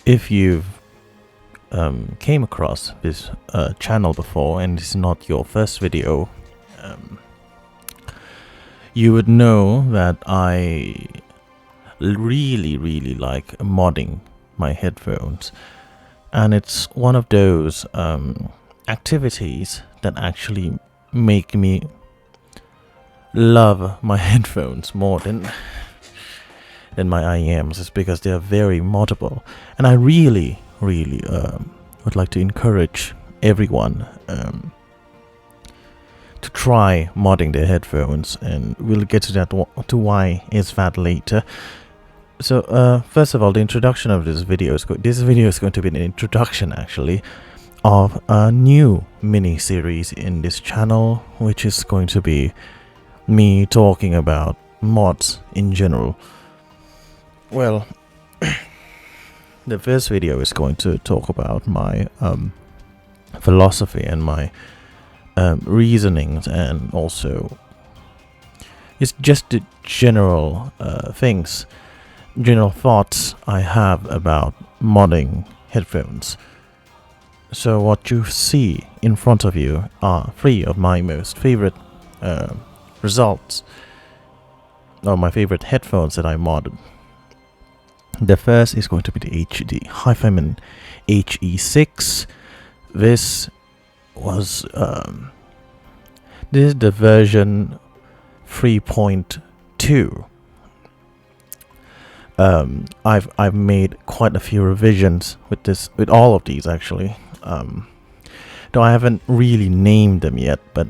If you've came across this channel before and it's not your first video, you would know that I really like modding my headphones, and it's one of those activities that actually make me love my headphones more than my IEMs. It's because they are very moddable, and I really would like to encourage everyone to try modding their headphones, and we'll get to that to why is that later. So first of all, the introduction of this video is going to be an introduction actually of a new mini series in this channel, which is going to be me talking about mods in general. Well, the first video is going to talk about my philosophy and my reasonings, and also it's just the general general thoughts I have about modding headphones. So what you see in front of you are 3 of my most favorite results, or my favorite headphones that I modded. The first is going to be the HIBY HE6. This was this is the version 3.2. I've made quite a few revisions with all of these actually. Though I haven't really named them yet, but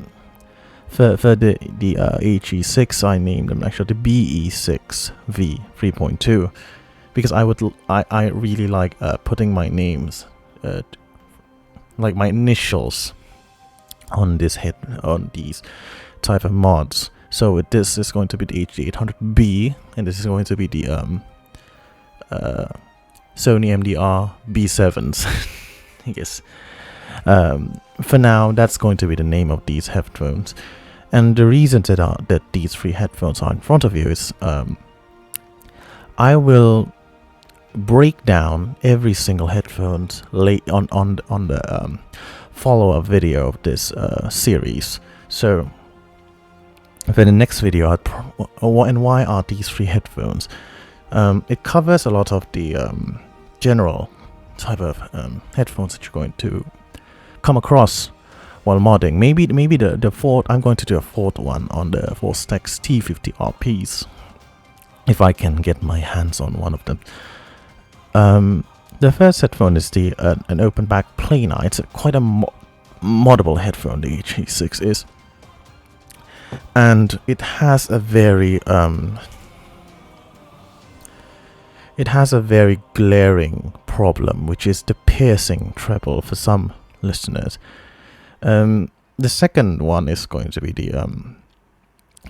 for the HE6 I named them actually the BE6V 3.2. Because I really like putting my names, like my initials, on these type of mods. So this is going to be the HD800B, and this is going to be the Sony MDR B7s. I guess. For now, that's going to be the name of these headphones, and the reason that these 3 headphones are in front of you is I will break down every single headphones on the follow-up video of this series. So for the next video, and why are these 3 headphones? It covers a lot of the general type of headphones that you're going to come across while modding. Maybe the fourth. I'm going to do a 4th one on the Vortex T50 RPs if I can get my hands on one of them. The first headphone is an open back planar. It's quite a moddable headphone, the HE6 is, and it has a very glaring problem, which is the piercing treble for some listeners. The second one is going to be the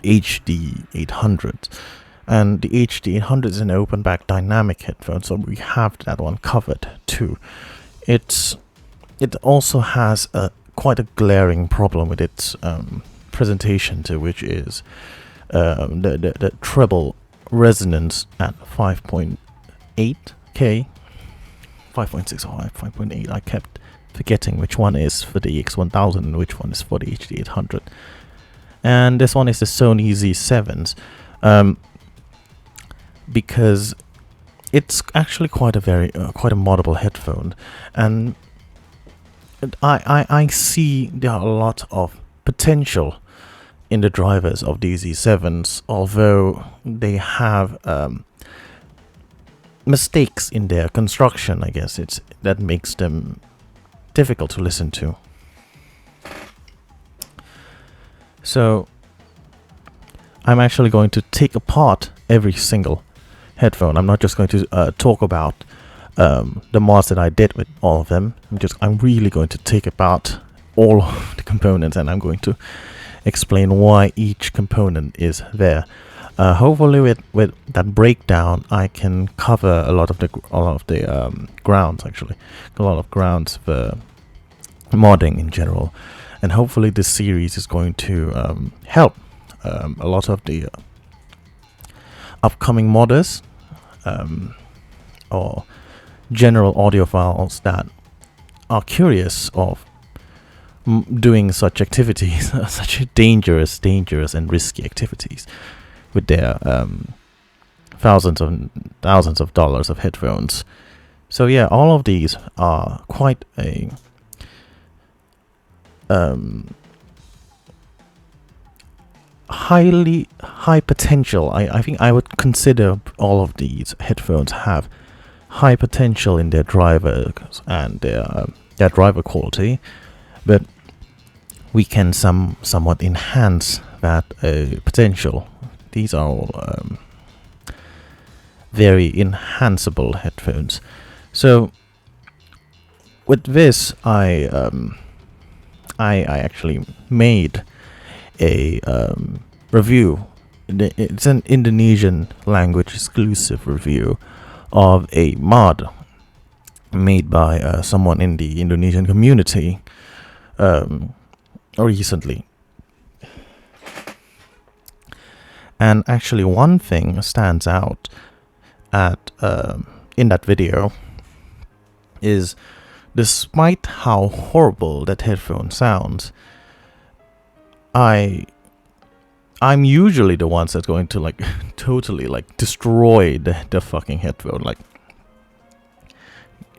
HD800. And the HD800 is an open back dynamic headphone, so we have that one covered too. It also has quite a glaring problem with its presentation too, which is the treble resonance at 5.8K, 5.6 or 5.8. I kept forgetting which one is for the EX1000 and which one is for the HD800. And this one is the Sony Z7s. Because it's actually quite a moddable headphone, and I see there are a lot of potential in the drivers of these Z7s, although they have mistakes in their construction. I guess that makes them difficult to listen to. So I'm actually going to take apart every single headphone. I'm not just going to talk about the mods that I did with all of them. I'm really going to take apart all of the components, and I'm going to explain why each component is there. Hopefully with that breakdown I can cover a lot of the grounds, actually a lot of grounds for modding in general, and hopefully this series is going to help a lot of the upcoming modders, or general audiophiles that are curious of doing such activities, such dangerous and risky activities with their thousands of dollars of headphones. So yeah, all of these are quite a high potential. I think I would consider all of these headphones have high potential in their drivers and their driver quality, but we can somewhat enhance that potential. These are all very enhanceable headphones. So with this, I actually made a review. It's an Indonesian language exclusive review of a mod made by someone in the Indonesian community recently. And actually one thing stands out at in that video is, despite how horrible that headphone sounds, I'm usually the ones that's going to like totally like destroy the fucking headphone, like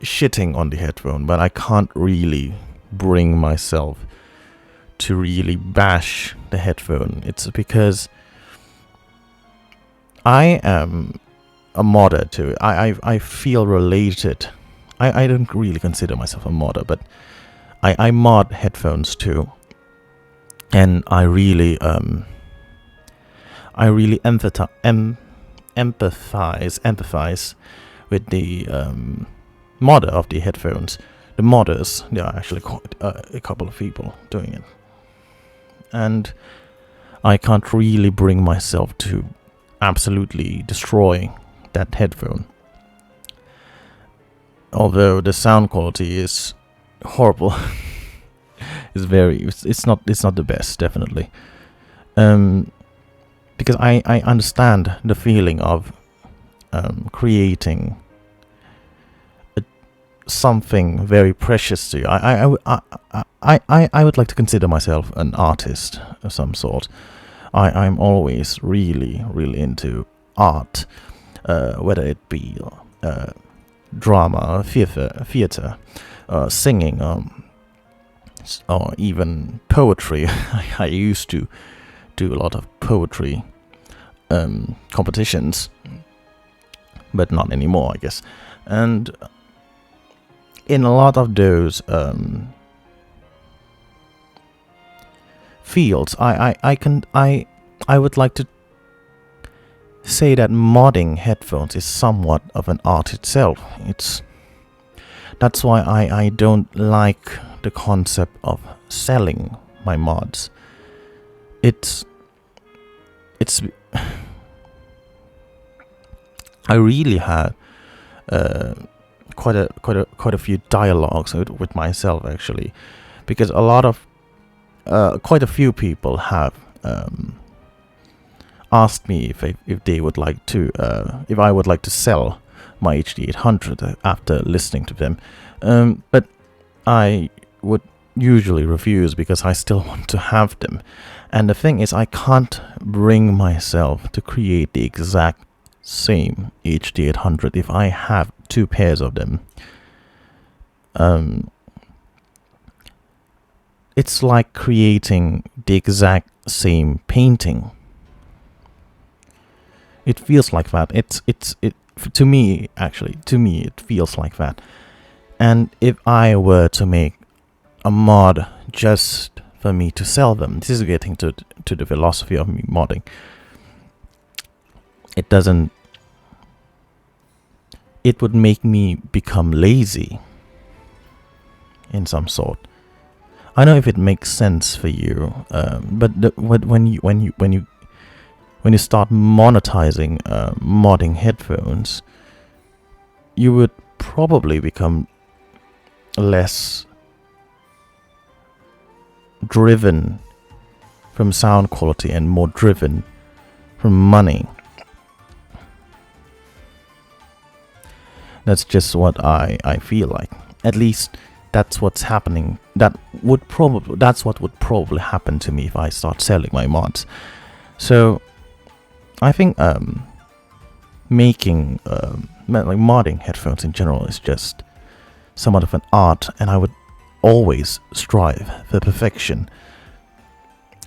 shitting on the headphone, but I can't really bring myself to really bash the headphone. It's because I am a modder too. I feel related. I don't really consider myself a modder, but I mod headphones too, and I really empathize with the modder of the headphones. The modders, there are actually quite a couple of people doing it, and I can't really bring myself to absolutely destroy that headphone. Although the sound quality is horrible, it's not the best, definitely. Because I understand the feeling of creating something very precious to you. I would like to consider myself an artist of some sort. I'm always really into art, whether it be drama, theater, singing, or even poetry. I used to do a lot of poetry competitions, but not anymore, I guess. And in a lot of those fields, I would like to say that modding headphones is somewhat of an art itself. That's why I don't like the concept of selling my mods. It's I really had quite a few dialogues with myself, actually, because a lot of quite a few people have asked me if they would like to if I would like to sell my HD800 after listening to them, but I would usually refuse because I still want to have them. And the thing is, I can't bring myself to create the exact same HD800 if I have two pairs of them. It's like creating the exact same painting. It feels like that. To me, it feels like that. And if I were to make a mod just for me to sell them, this is getting to the philosophy of me modding. It would make me become lazy in some sort. I know if it makes sense for you, but when you start monetizing modding headphones, you would probably become less driven from sound quality and more driven from money. That's just what I feel like. At least that's what's happening. That's what would probably happen to me if I start selling my mods. So I think making like modding headphones in general is just somewhat of an art, and I would always strive for perfection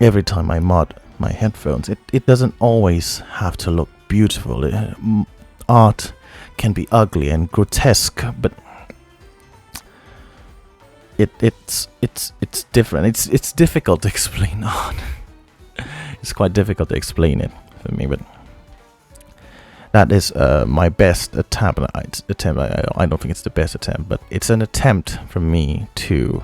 every time I mod my headphones. It doesn't always have to look beautiful. Art can be ugly and grotesque, but it's different. It's difficult to explain art. It's quite difficult to explain it for me, but that is my best attempt. I don't think it's the best attempt, but it's an attempt for me to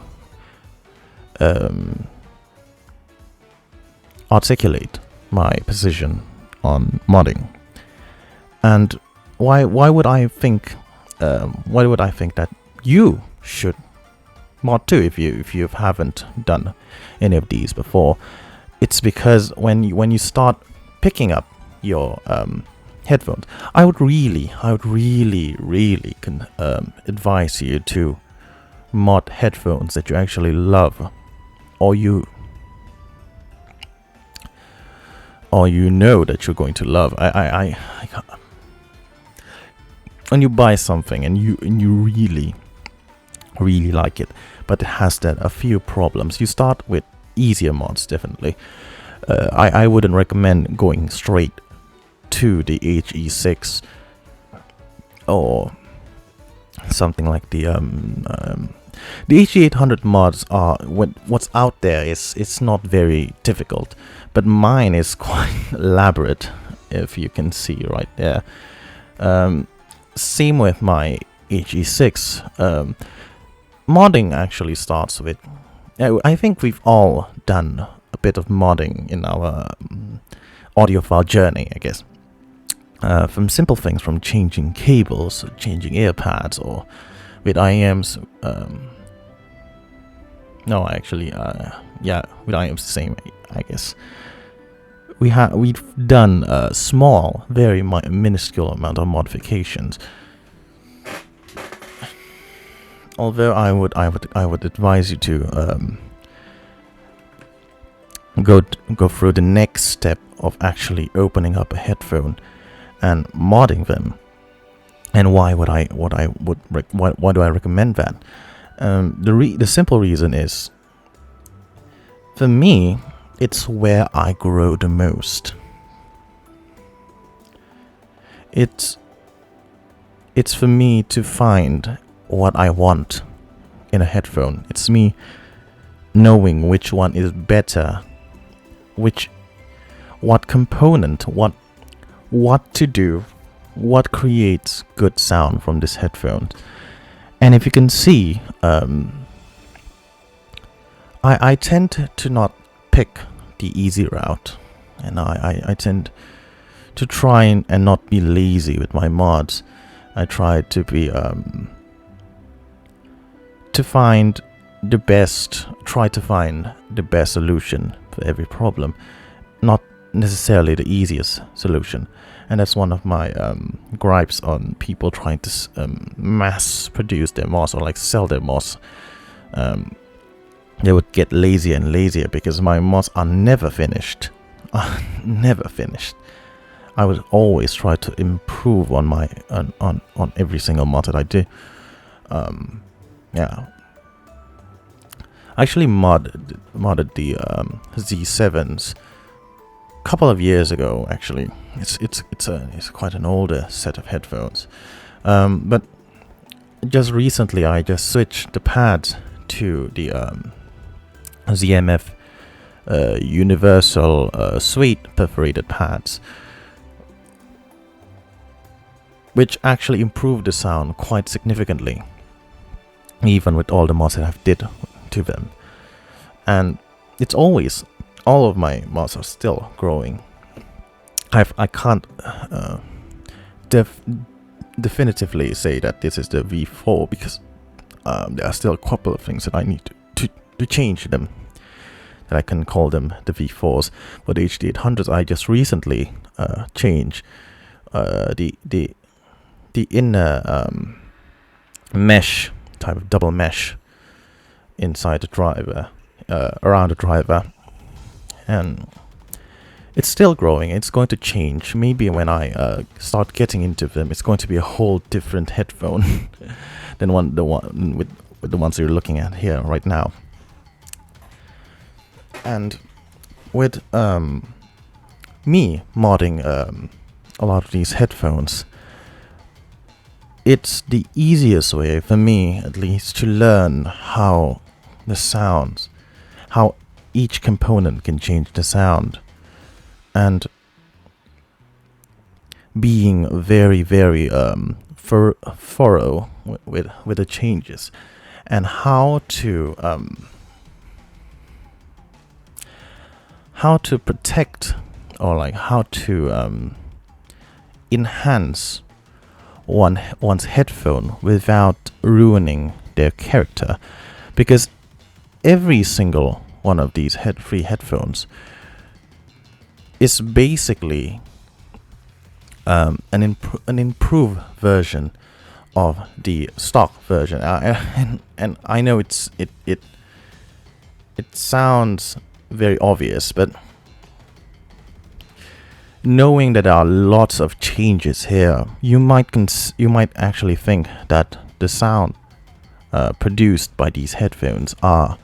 articulate my position on modding. And why would I think that you should mod too if you haven't done any of these before? It's because when you start picking up your headphones, I would really advise you to mod headphones that you actually love, or you know that you're going to love. I can't. When you buy something and you really like it, but it has a few problems, you start with easier mods. Definitely, I wouldn't recommend going straight to the HE6 or something like the HE800 mods are what's out there it's not very difficult, but mine is quite elaborate, if you can see right there. Same with my HE6. Modding actually starts with, I think we've all done a bit of modding in our audiophile journey, I guess. From simple things, from changing cables, changing ear pads, or with IEMs. No, actually, yeah, with IEMs the same, I guess. We've done a small, very minuscule amount of modifications. Although I would advise you to go through the next step of actually opening up a headphone and modding them. And why do I recommend that? The simple reason is, for me, it's where I grow the most. It's for me to find what I want in a headphone. It's me knowing which one is better, what component, what to do, what creates good sound from this headphone. And if you can see, I tend to not pick the easy route, and I tend to try and not be lazy with my mods. I try to be try to find the best solution for every problem, not necessarily the easiest solution. And that's one of my gripes on people trying to mass produce their mods, or like sell their mods. They would get lazier and lazier because my mods are never finished. Never finished. I would always try to improve on my on every single mod that I do. Yeah. I actually modded the Z7s a couple of years ago. Actually, it's quite an older set of headphones. But just recently, I just switched the pads to the ZMF Universal Suite perforated pads, which actually improved the sound quite significantly, even with all the mods that I've did to them. And it's always, all of my mods are still growing. I can't definitively say that this is the V4, because there are still a couple of things that I need to change them, that I can call them the V4s. For the HD800s, I just recently changed the inner mesh, type of double mesh inside the driver, around the driver, and it's still growing. It's going to change. Maybe when I start getting into them, it's going to be a whole different headphone than the one with the ones you're looking at here right now. And with me modding a lot of these headphones, it's the easiest way for me, at least, to learn how the sounds, how each component can change the sound, and being very, very thorough with the changes, and how to protect, or like how to enhance one's headphone without ruining their character, because every single one of these free headphones is basically an improved version of the stock version, and I know it sounds very obvious, but knowing that there are lots of changes here, you might actually think that the sound produced by these headphones are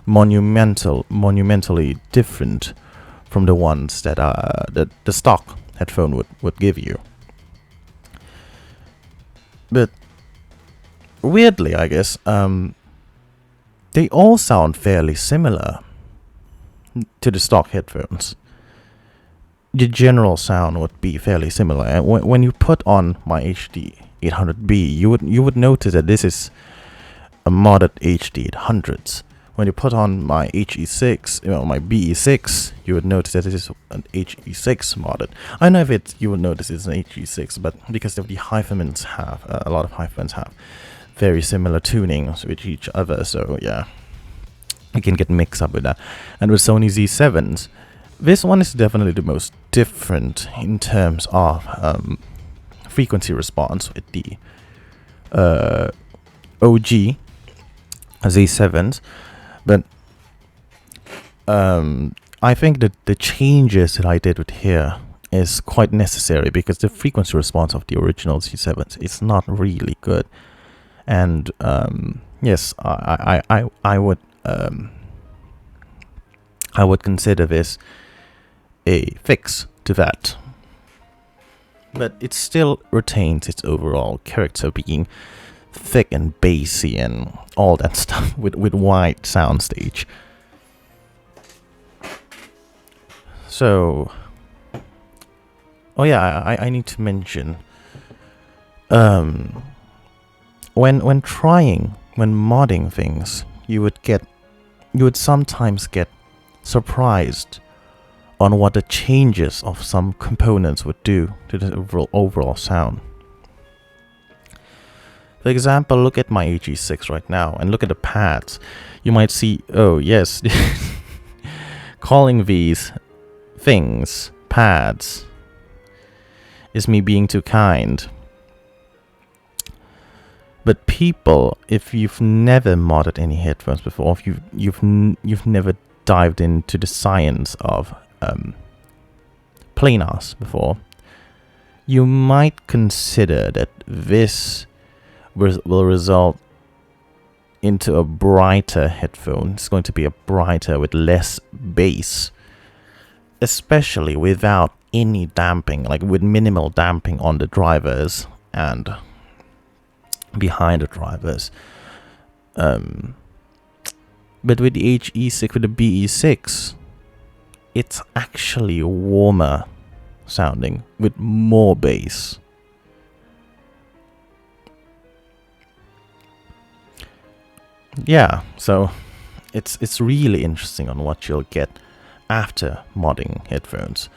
monumentally different from the ones that the stock headphone would give you. But weirdly, I guess, they all sound fairly similar to the stock headphones. The general sound would be fairly similar. And when you put on my HD 800B, you would notice that this is a modded HD 800s. When you put on my HE6, my BE6, you would notice that this is an HE6 modded. I don't know if you would notice it's an HE6, but because of the Hyphemans have, a lot of Hyphemans have very similar tunings with each other, so yeah, you can get mixed up with that. And with Sony Z7s, this one is definitely the most different in terms of frequency response with the OG Z7s. But I think that the changes that I did with here is quite necessary, because the frequency response of the original Z7s is not really good. And yes, I would consider this a fix to that. But it still retains its overall character, being thick and bassy and all that stuff with wide soundstage. So, oh yeah, I need to mention, when modding things, you would sometimes get surprised on what the changes of some components would do to the overall sound. For example, look at my HE6 right now and look at the pads. You might see, oh yes, calling these things pads is me being too kind. But people, if you've never modded any headphones before, if you've never dived into the science of planars before, you might consider that this will result into a brighter headphone. It's going to be a brighter with less bass, especially without any damping, like with minimal damping on the drivers and behind the drivers. But with the HE6, with the BE6, it's actually warmer sounding with more bass. Yeah, so it's really interesting on what you'll get after modding headphones.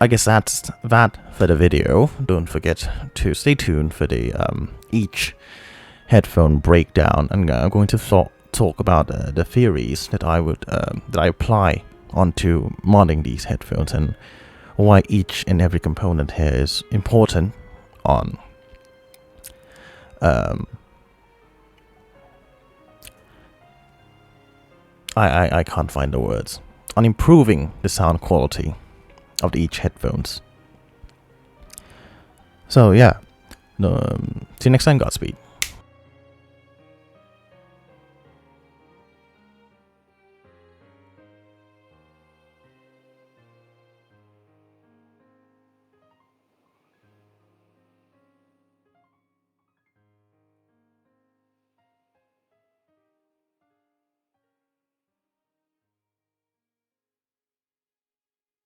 I guess that's that for the video. Don't forget to stay tuned for the each headphone breakdown, and I'm going to talk about the theories that I apply onto modding these headphones, and why each and every component here is important on I can't find the words, on improving the sound quality of each headphones. So yeah, see you next time, Godspeed.